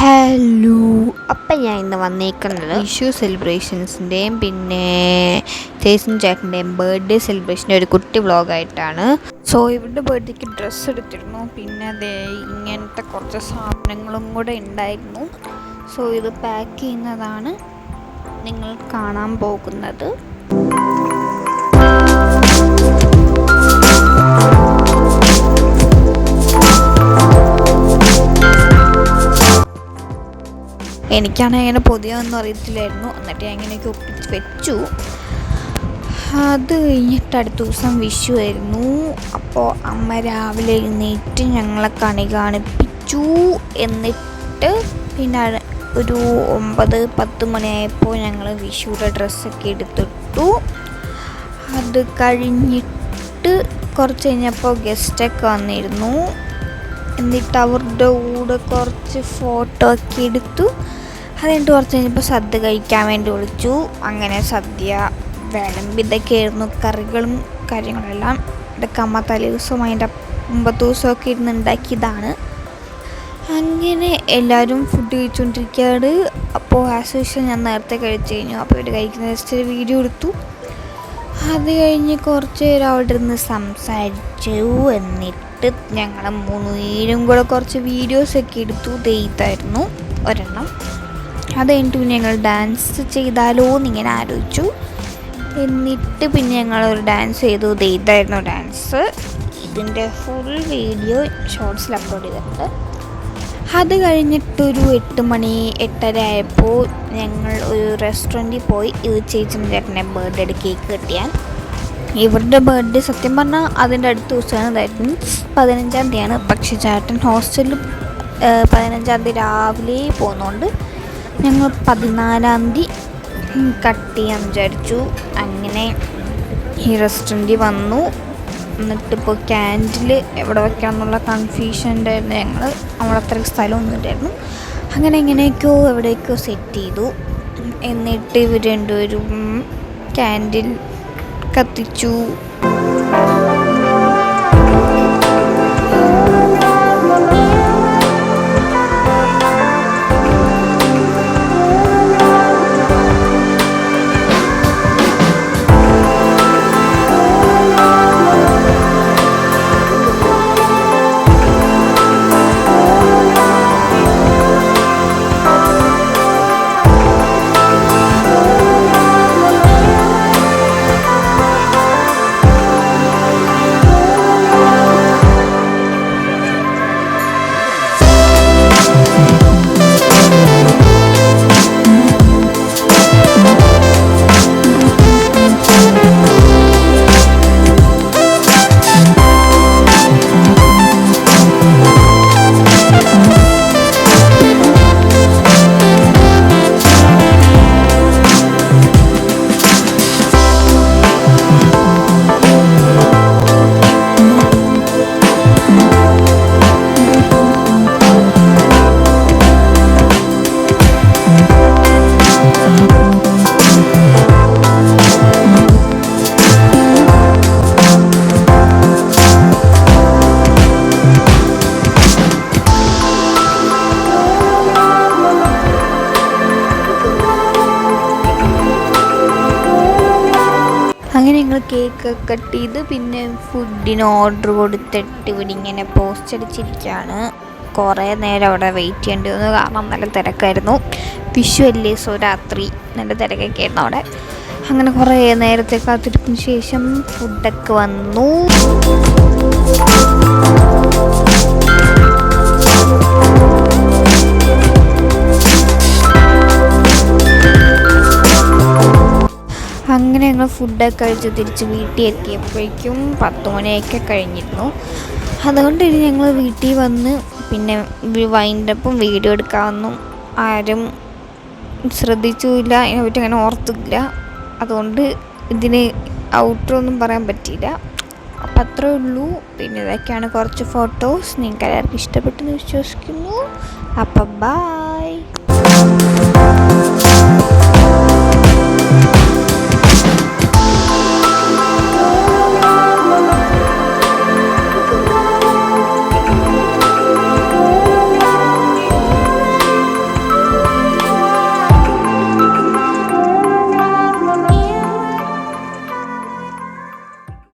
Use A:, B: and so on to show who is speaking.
A: Hello, അപ്പം ഞാൻ ഇന്ന് വന്നേക്കുന്നത് വിഷു സെലിബ്രേഷൻസിൻ്റെയും പിന്നെ ചേച്ചൻ ചേട്ടൻ്റെയും ബർത്ത്ഡേ സെലിബ്രേഷൻ്റെ ഒരു കുട്ടി വ്ളോഗായിട്ടാണ്. സോ ഇവരുടെ ബർത്ത്ഡേക്ക് ഡ്രസ്സ് എടുത്തിരുന്നു, പിന്നെ അതേ ഇങ്ങനത്തെ കുറച്ച് സാധനങ്ങളും കൂടെ ഉണ്ടായിരുന്നു. സോ ഇത് പാക്ക് ചെയ്യുന്നതാണ് നിങ്ങൾ കാണാൻ പോകുന്നത്. എനിക്കാണെങ്കിൽ അങ്ങനെ പൊതിയൊന്നും അറിയത്തില്ലായിരുന്നു. എന്നിട്ട് ഞാൻ ഇങ്ങനെയൊക്കെ ഒപ്പിച്ച് വെച്ചു. അത് കഴിഞ്ഞിട്ട് അടുത്ത ദിവസം വിഷു ആയിരുന്നു. അപ്പോൾ അമ്മ രാവിലെ എഴുന്നേറ്റ് ഞങ്ങളെ കണി കാണിപ്പിച്ചു. എന്നിട്ട് പിന്നെ ഒരു 9-10 മണിയായപ്പോൾ ഞങ്ങൾ വിഷുയുടെ ഡ്രസ്സൊക്കെ എടുത്തിട്ടു. അത് കഴിഞ്ഞിട്ട് കുറച്ച് കഴിഞ്ഞപ്പോൾ ഗസ്റ്റൊക്കെ വന്നിരുന്നു. എന്നിട്ട് അവരുടെ കൂടെ കുറച്ച് ഫോട്ടോ ഒക്കെ എടുത്തു. അത് കഴിഞ്ഞിട്ട് കുറച്ച് കഴിഞ്ഞപ്പോൾ സദ്യ കഴിക്കാൻ വേണ്ടി വിളിച്ചു. അങ്ങനെ സദ്യ വിളമ്പി ഇതൊക്കെയായിരുന്നു, കറികളും കാര്യങ്ങളെല്ലാം. ഇതൊക്കെ അമ്മ തലേ ദിവസവും അതിൻ്റെ 9 ദിവസമൊക്കെ ഇരുന്ന് ഉണ്ടാക്കിയതാണ്. അങ്ങനെ എല്ലാവരും ഫുഡ് കഴിച്ചുകൊണ്ടിരിക്കുകയാണ്. അപ്പോൾ ആസ് യൂഷ്വൽ ഞാൻ നേരത്തെ കഴിച്ചു കഴിഞ്ഞു. അപ്പോൾ ഇവിടെ കഴിക്കുന്ന ജസ്റ്റ് ഒരു വീഡിയോ എടുത്തു. അത് കഴിഞ്ഞ് കുറച്ച് നേരം അവിടെ ഇരുന്ന് സംസാരിച്ചു. എന്നിട്ട് ഞങ്ങൾ 3 പേരും കൂടെ കുറച്ച് വീഡിയോസൊക്കെ എടുത്തു. ഇതായിരുന്നു ഒരെണ്ണം. അത് കഴിഞ്ഞിട്ട് പിന്നെ ഞങ്ങൾ ഡാൻസ് ചെയ്താലോ എന്നിങ്ങനെ ആലോചിച്ചു. എന്നിട്ട് പിന്നെ ഞങ്ങളൊരു ഡാൻസ് ചെയ്തു. ഇതായിരുന്നു ഡാൻസ്. ഇതിൻ്റെ ഫുൾ വീഡിയോ ഷോർട്സിൽ അപ്ലോഡ് ചെയ്തിട്ടുണ്ട്. അത് കഴിഞ്ഞിട്ടൊരു 8 മണി 8:30 ആയപ്പോൾ ഞങ്ങൾ ഒരു റെസ്റ്റോറൻറ്റിൽ പോയി. ഇത് ചേച്ചൻ ചേട്ടൻ്റെ ബർത്ത്ഡേയുടെ കേക്ക് കിട്ടിയാൽ. ഇവരുടെ ബർത്ത്ഡേ സത്യം പറഞ്ഞാൽ അതിൻ്റെ അടുത്ത ദിവസമാണ്. അതായത് 15-ാം തീയതിയാണ്. പക്ഷേ ചേട്ടൻ ഹോസ്റ്റലിൽ 15-ാം തീയതി രാവിലെ പോകുന്നതുകൊണ്ട് ഞങ്ങൾ 14-ാം തീയതി കട്ട് ചെയ്യാൻ വിചാരിച്ചു. അങ്ങനെ ഈ റെസ്റ്റോറൻറ്റിൽ വന്നു. എന്നിട്ടിപ്പോൾ ക്യാൻഡിൽ എവിടെ വെക്കണം എന്നുള്ള കൺഫ്യൂഷൻ ഉണ്ടായിരുന്നു. ഞങ്ങൾ നമ്മളത്രയ്ക്ക് സ്ഥലമൊന്നും ഇല്ലായിരുന്നു. അങ്ങനെ എങ്ങനെയൊക്കെയോ എവിടേക്കോ സെറ്റ് ചെയ്തു. എന്നിട്ട് ഇവർ രണ്ടുപേരും ക്യാൻഡിൽ കത്തിച്ചു. അങ്ങനെ ഞങ്ങൾ കേക്ക് കട്ട് ചെയ്ത് പിന്നെ ഫുഡിന് ഓർഡർ കൊടുത്തിട്ട് ഇവിടെ ഇങ്ങനെ പോസ്റ്റ് അടിച്ചിരിക്കുകയാണ്. കുറേ നേരം അവിടെ വെയിറ്റ് ചെയ്യേണ്ടി വന്നു, കാരണം നല്ല തിരക്കായിരുന്നു. വിഷു അല്ലേ, സോ രാത്രി നല്ല തിരക്കൊക്കെ ആയിരുന്നു അവിടെ. അങ്ങനെ കുറേ നേരത്തെ കാത്തിരിപ്പിന് ശേഷം ഫുഡൊക്കെ വന്നു. അങ്ങനെ ഞങ്ങൾ ഫുഡൊക്കെ കഴിച്ച് തിരിച്ച് വീട്ടിൽ എത്തിയപ്പോഴേക്കും 10 മണിയൊക്കെ കഴിഞ്ഞിരുന്നു. അതുകൊണ്ട് ഇനി ഞങ്ങൾ വീട്ടിൽ വന്ന് പിന്നെ വൈൻഡപ്പും വീഡിയോ എടുക്കാമെന്നും ആരും ശ്രദ്ധിച്ചില്ല, അതിനെപ്പറ്റി അങ്ങനെ ഓർത്തില്ല. അതുകൊണ്ട് ഇതിന് ഔട്ടറൊന്നും പറയാൻ പറ്റിയില്ല. അപ്പം അത്രേ ഉള്ളൂ. പിന്നെ ഇതൊക്കെയാണ് കുറച്ച് ഫോട്ടോസ്. നിങ്ങൾക്ക് എല്ലാവർക്കും ഇഷ്ടപ്പെട്ടെന്ന് വിശ്വസിക്കുന്നു. അപ്പം ബൈ.